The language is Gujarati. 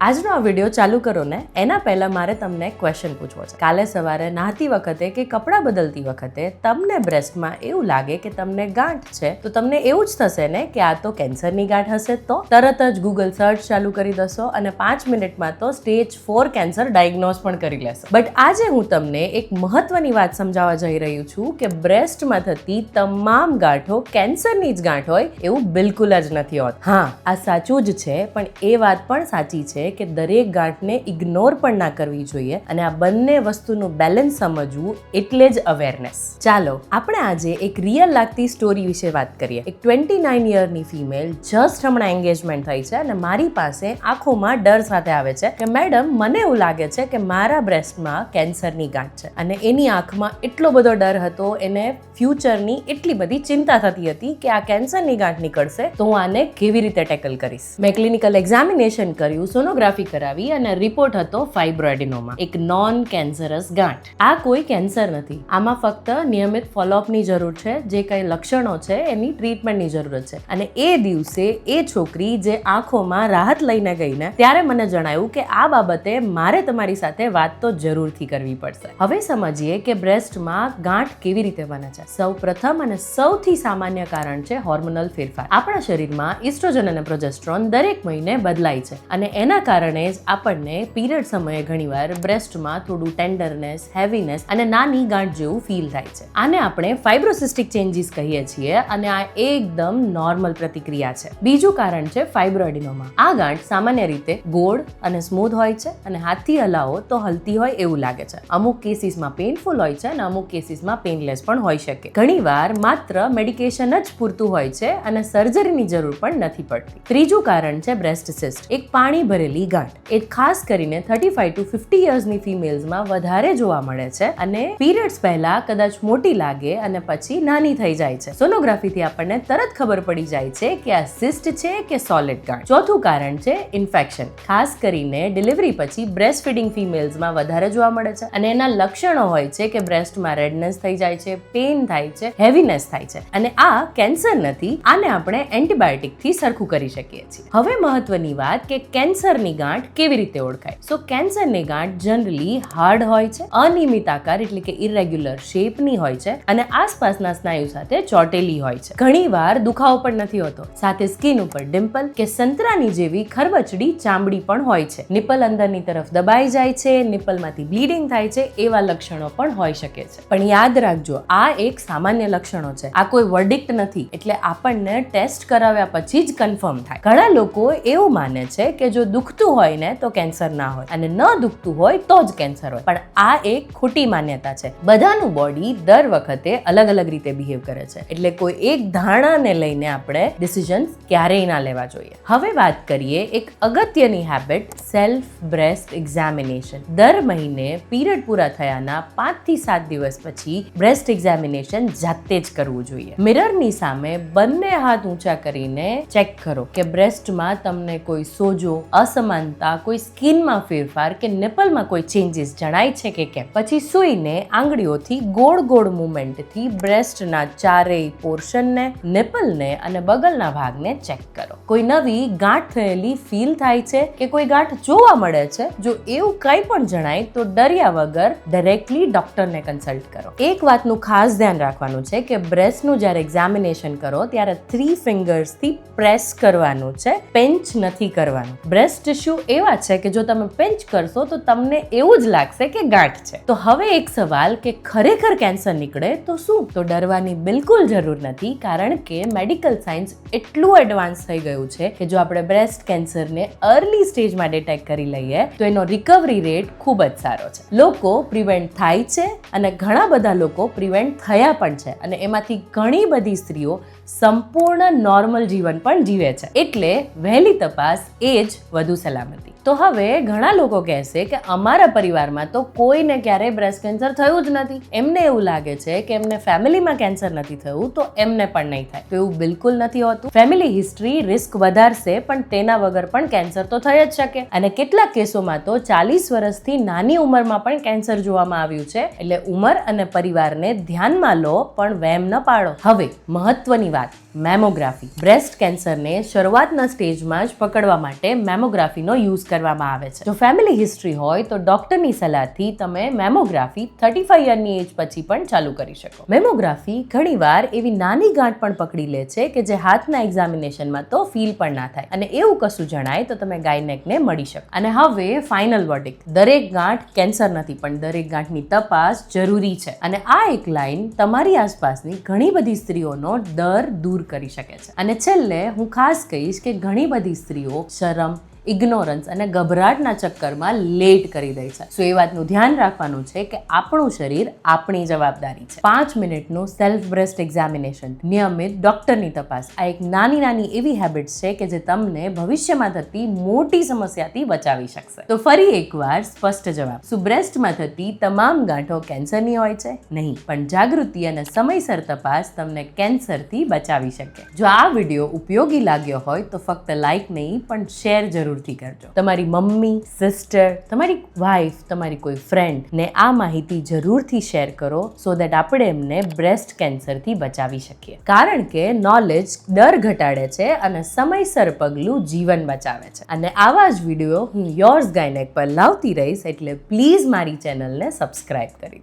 આજનો આ વિડીયો ચાલુ કરો ને એના પહેલા મારે તમને એક ક્વેશ્ચન પૂછવો છે. કાલે સવારે નહાતી વખતે કે કપડાં બદલતી વખતે તમને બ્રેસ્ટમાં એવું લાગે કે તમને ગાંઠ છે, તો તમને એવું જ થશે ને કે આ તો કેન્સરની ગાંઠ હશે. તો તરત જ ગૂગલ સર્ચ ચાલુ કરી દશો અને 5 મિનિટમાં તો સ્ટેજ 4 કેન્સર ડાયગ્નોઝ પણ કરી લેશો. બટ આજે હું તમને એક મહત્વની વાત સમજાવવા જઈ રહ્યું છું કે બ્રેસ્ટમાં થતી તમામ ગાંઠો કેન્સરની જ ગાંઠ હોય એવું બિલકુલ જ નથી હોતું. હા, આ સાચું જ છે, પણ એ વાત પણ સાચી છે કે દરેક ગાંઠને ઇગ્નોર પણ ના કરવી જોઈએ અને આ બંને વસ્તુનું બેલેન્સ સમજવું એટલે જ અવેરનેસ. ચાલો આપણે આજે એક રિયલ લાગતી સ્ટોરી વિશે વાત કરીએ. એક 29 યરની ફિમેલ જસ્ટ હમણાં એન્ગેજમેન્ટ થઈ છે અને મારી પાસે આંખોમાં ડર સાથે આવે છે કે મેડમ મને એવું લાગે છે કે મારા બ્રેસ્ટમાં કેન્સરની ગાંઠ છે. અને એની આંખમાં એટલો બધો ડર હતો, એને ફ્યુચરની એટલી બધી ચિંતા થતી હતી કે આ કેન્સરની ગાંઠ નીકળશે તો હું આને કેવી રીતે ટેકલ કરીશ. મેં ક્લિનિકલ એક્ઝામિનેશન કર્યું, સોનોગ્રાફી કરાવી અને રિપોર્ટ હતો ફાઇબ્રોએડિનોમા, એક નોન કેન્સરસ ગાંઠ. આ કોઈ કેન્સર નથી, આમાં ફક્ત નિયમિત ફોલોઅપની જરૂર છે. જે કંઈ લક્ષણો છે એની ટ્રીટમેન્ટની જરૂરત છે. અને એ દિવસે એ છોકરી જે આંખોમાં રાહત લઈને ગઈ ને ત્યારે મને જણાયું કે આ બાબતે મારે તમારી સાથે વાત તો જરૂરથી કરવી પડશે. હવે સમજીએ કે બ્રેસ્ટમાં ગાંઠ કેવી રીતે બને છે. સૌ પ્રથમ અને સૌથી સામાન્ય કારણ છે હોર્મોનલ ફેરફાર. આપણા શરીરમાં ઇસ્ટ્રોજન અને પ્રોજેસ્ટ્રોન દરેક મહિને બદલાય છે અને એના કારણે જ આપણને પીરિયડ સમયે ઘણીવાર બ્રેસ્ટમાં થોડું ટેન્ડરનેસ, હેવીનેસ અને નાની ગાંઠ જેવું ફીલ થાય છે. આને આપણે ફાઇબ્રોસિસ્ટિક ચેન્જીસ કહીએ છીએ અને આ એકદમ નોર્મલ પ્રતિક્રિયા છે. બીજું કારણ છે ફાઇબ્રોએડિનોમા. આ ગાંઠ સામાન્ય રીતે ગોળ અને સ્મૂધ હોય છે અને હાથથી હલાવો તો હલતી હોય એવું લાગે છે. અમુક કેસીસમાં પેઇનફુલ હોય છે અને અમુક કેસીસમાં પેઇનલેસ પણ હોઈ શકે. ઘણીવાર માત્ર મેડિકેશન જ પૂરતું હોય છે અને સર્જરીની જરૂર પણ નથી પડતી. ત્રીજું કારણ છે બ્રેસ્ટ સિસ્ટ, એક પાણી ભરેલી ગાંઠ. એ ખાસ કરીને 35 to 50 યર્સની ફિમેલ્સમાં વધારે જોવા મળે છે અને પીરિયડ્સ પહેલા કદાચ મોટી લાગે અને પછી નાની થઈ જાય છે. સોનોગ્રાફીથી આપણને તરત ખબર પડી જાય છે કે આ સિસ્ટ છે કે સોલિડ ગાંઠ. ચોથું કારણ છે ઇન્ફેક્શન. ખાસ કરીને ડિલિવરી પછી બ્રેસ્ટ ફીડિંગ ફિમેલ્સમાં વધારે જોવા મળે છે અને એના લક્ષણો હોય છે કે બ્રેસ્ટમાં રેડનેસ થઈ જાય છે, પેઇન થાય છે, હેવીનેસ થાય છે. અને આ કેન્સર નથી, આને આપણે એન્ટીબાયોટિકથી સરખું કરી શકીએ છીએ. હવે મહત્વની વાત કે કેન્સરની ગાંઠ કેવી રીતે ઓળખાય. સો કેન્સરની ગાંઠ જનરલી હાર્ડ હોય છે, અનિયમિત આકાર એટલે કે ઇરેગ્યુલર શેપની હોય છે અને આસપાસના સ્નાયુ સાથે ચોટેલી હોય છે. ઘણીવાર દુખાવો પણ નથી હોતો, સાથે સ્કિન ઉપર ડિમ્પલ કે સંતરાની જેવી ખરબચડી ચામડી પણ હોય છે. નિપલ અંદરની તરફ દબાઈ જાય છે, નિપલમાંથી બ્લીડિંગ થાય છે, એવા લક્ષણો પણ હોઈ શકે છે. પણ યાદ રાખજો, આ એક સામાન્ય લક્ષણો છે, આ કોઈ વર્ડિક્ટ નથી, એટલે આપણને ટેસ્ટ કરાવ્યા પછી જ કન્ફર્મ થાય. ઘણા લોકો એવું માને છે કે જો દુખતું હોય ને તો કેન્સર ના હોય અને ન દુખતું હોય તો જ કેન્સર હોય, પણ આ એક ખોટી માન્યતા છે. બધાનું બોડી દર વખતે અલગ અલગ રીતે બિહેવ કરે છે, એટલે કોઈ એક ધારણાને લઈને આપણે ડિસિઝન્સ ક્યારેય ના લેવા જોઈએ. હવે વાત કરીએ એક અગત્યની હેબિટ, સેલ્ફ બ્રેસ્ટ એક્ઝામિનેશન. દર મહિને પીરિયડ પૂરા થયાના 5 થી 7 દિવસ પછી બ્રેસ્ટ એક્ઝામિનેશન જાતે જ કરવું જોઈએ. મિરરની સામે બંને હાથ ઊંચા કરીને ચેક કરો કે બ્રેસ્ટમાં તમને કોઈ સોજો, અસમાનતા, કોઈ સ્કિનમાં ફેરફાર કે નિપલમાં કોઈ ચેન્જીસ જણાય છે કે કેમ. પછી સૂઈને આંગળીઓથી ગોળ ગોળ મૂવમેન્ટથી બ્રેસ્ટના ચારેય પોર્શનને, નિપલને અને બગલના ભાગને ચેક કરો. કોઈ નવી ગાંઠ થયેલી ફીલ થાય છે કે કોઈ ગાંઠ જોવા મળે છે. જો એવું કંઈ પણ જણાય તો ડર્યા વગર ડાયરેક્ટલી ડોક્ટરને કન્સલ્ટ કરો. એક વાતનું ખાસ ધ્યાન રાખવાનું છે કે બ્રેસ્ટનું જ્યારે એક્ઝામિનેશન કરો ત્યારે 3 ફિંગર્સથી પ્રેસ કરવાનું છે, પેન્ચ નથી કરવાનું. બ્રેસ્ટ ટિશ્યુ એવા છે કે જો તમે પેન્ચ કરશો તો તમને એવું જ લાગશે કે ગાંઠ છે. તો હવે એક સવાલ કે ખરેખર કેન્સર નીકળે તો શું? તો ડરવાની બિલકુલ જરૂર નથી, કારણ કે મેડિકલ સાયન્સ એટલું એડવાન્સ થઈ ગયું છે કે જો આપણે બ્રેસ્ટ કેન્સરને અર્લી સ્ટેજમાં ડિટેક્ટ કરી લઈએ તો એનો રિકવરી રેટ ખૂબ જ સારો છે. લોકો પ્રિવેન્ટ થાય છે અને ઘણા બધા લોકો પ્રિવેન્ટ થયા પણ છે અને એમાંથી ઘણી બધી સ્ત્રીઓ સંપૂર્ણ નોર્મલ જીવન પણ જીવે છે. એટલે વહેલી તપાસ એ જ વધુ સલામતી. તો હવે ઘણા લોકો કહેશે કે અમારા પરિવારમાં તો કોઈને ક્યારેય બ્રેસ્ટ કેન્સર થયું જ નથી. એમને એવું લાગે છે કે એમને ફેમિલીમાં કેન્સર નથી થયું તો એમને પણ નહીં થાય. તો એવું બિલકુલ નથી હોતું. ફેમિલી હિસ્ટ્રી રિસ્ક વધારશે, પણ તેના વગર પણ કેન્સર તો થઈ જ શકે. અને કેટલાક કેસોમાં તો 40 વર્ષથી નાની ઉંમરમાં પણ કેન્સર જોવામાં આવ્યું છે. એટલે ઉંમર અને પરિવારને ધ્યાનમાં લો, પણ વહેમ ન પાડો. હવે મહત્વની વાત, મેમોગ્રાફી. બ્રેસ્ટ કેન્સરને શરૂઆતના સ્ટેજમાં જ પકડવા માટે મેમોગ્રાફીનો યુઝ કરવામાં આવે છે. જો ફેમિલી હિસ્ટ્રી હોય તો ડોક્ટરની સલાહથી તમે મેમોગ્રાફી 35 યરની એજ પછી પણ ચાલુ કરી શકો. મેમોગ્રાફી ઘણીવાર એવી નાની ગાંઠ પણ પકડી લે છે કે જે હાથના એક્ઝામિનેશનમાં તો ફીલ પણ ના થાય, અને એવું કશું જણાય તો તમે ગાયનેકને મળી શકો. અને હવે ફાઇનલ વર્ડિક્ટ, દરેક ગાંઠ કેન્સર નથી, પણ દરેક ગાંઠની તપાસ જરૂરી છે. અને આ એક લાઈન તમારી આસપાસની ઘણી બધી સ્ત્રીઓનો ડર દૂર કરી શકે છે. અને છેલ્લે હું ખાસ કહીશ કે ઘણી બધી સ્ત્રીઓ શરમ, ઇગ્નોરન્સ અને ગભરાટના ચક્કરમાં લેટ કરી દે છે. સો એ વાતનું ધ્યાન રાખવાનું છે કે આપણું શરીર આપણી જવાબદારી છે. 5 મિનિટનું સેલ્ફ બ્રેસ્ટ એક્ઝામિનેશન, નિયમિત ડોક્ટરની તપાસ, આ એક નાની એવી હેબિટ્સ છે કે જે તમને ભવિષ્યમાં થતી મોટી સમસ્યાથી બચાવી શકશે. તો ફરી એકવાર સ્પષ્ટ જવાબ, શું બ્રેસ્ટમાં થતી તમામ ગાંઠો કેન્સરની હોય છે? નહીં, પણ જાગૃતિ અને સમયસર તપાસ તમને કેન્સરથી બચાવી શકે. જો આ વિડીયો ઉપયોગી લાગ્યો હોય તો ફક્ત લાઈક નહીં પણ શેર જરૂરથી કરજો. તમારી મમ્મી, સિસ્ટર, તમારી વાઈફ, તમારી કોઈ ફ્રેન્ડ ને આ માહિતી જરૂરથી શેર કરો, સો દેટ આપણે એમને બ્રેસ્ટ કેન્સરથી બચાવી શકીએ. કારણ કે નોલેજ ડર ઘટાડે છે અને સમયસર પગલું જીવન બચાવે છે. અને આવા જ વિડીયો હું યોર્સ ગાયનેક પર લાવતી રહીશ, એટલે પ્લીઝ મારી ચેનલને સબસ્ક્રાઇબ કરી દો.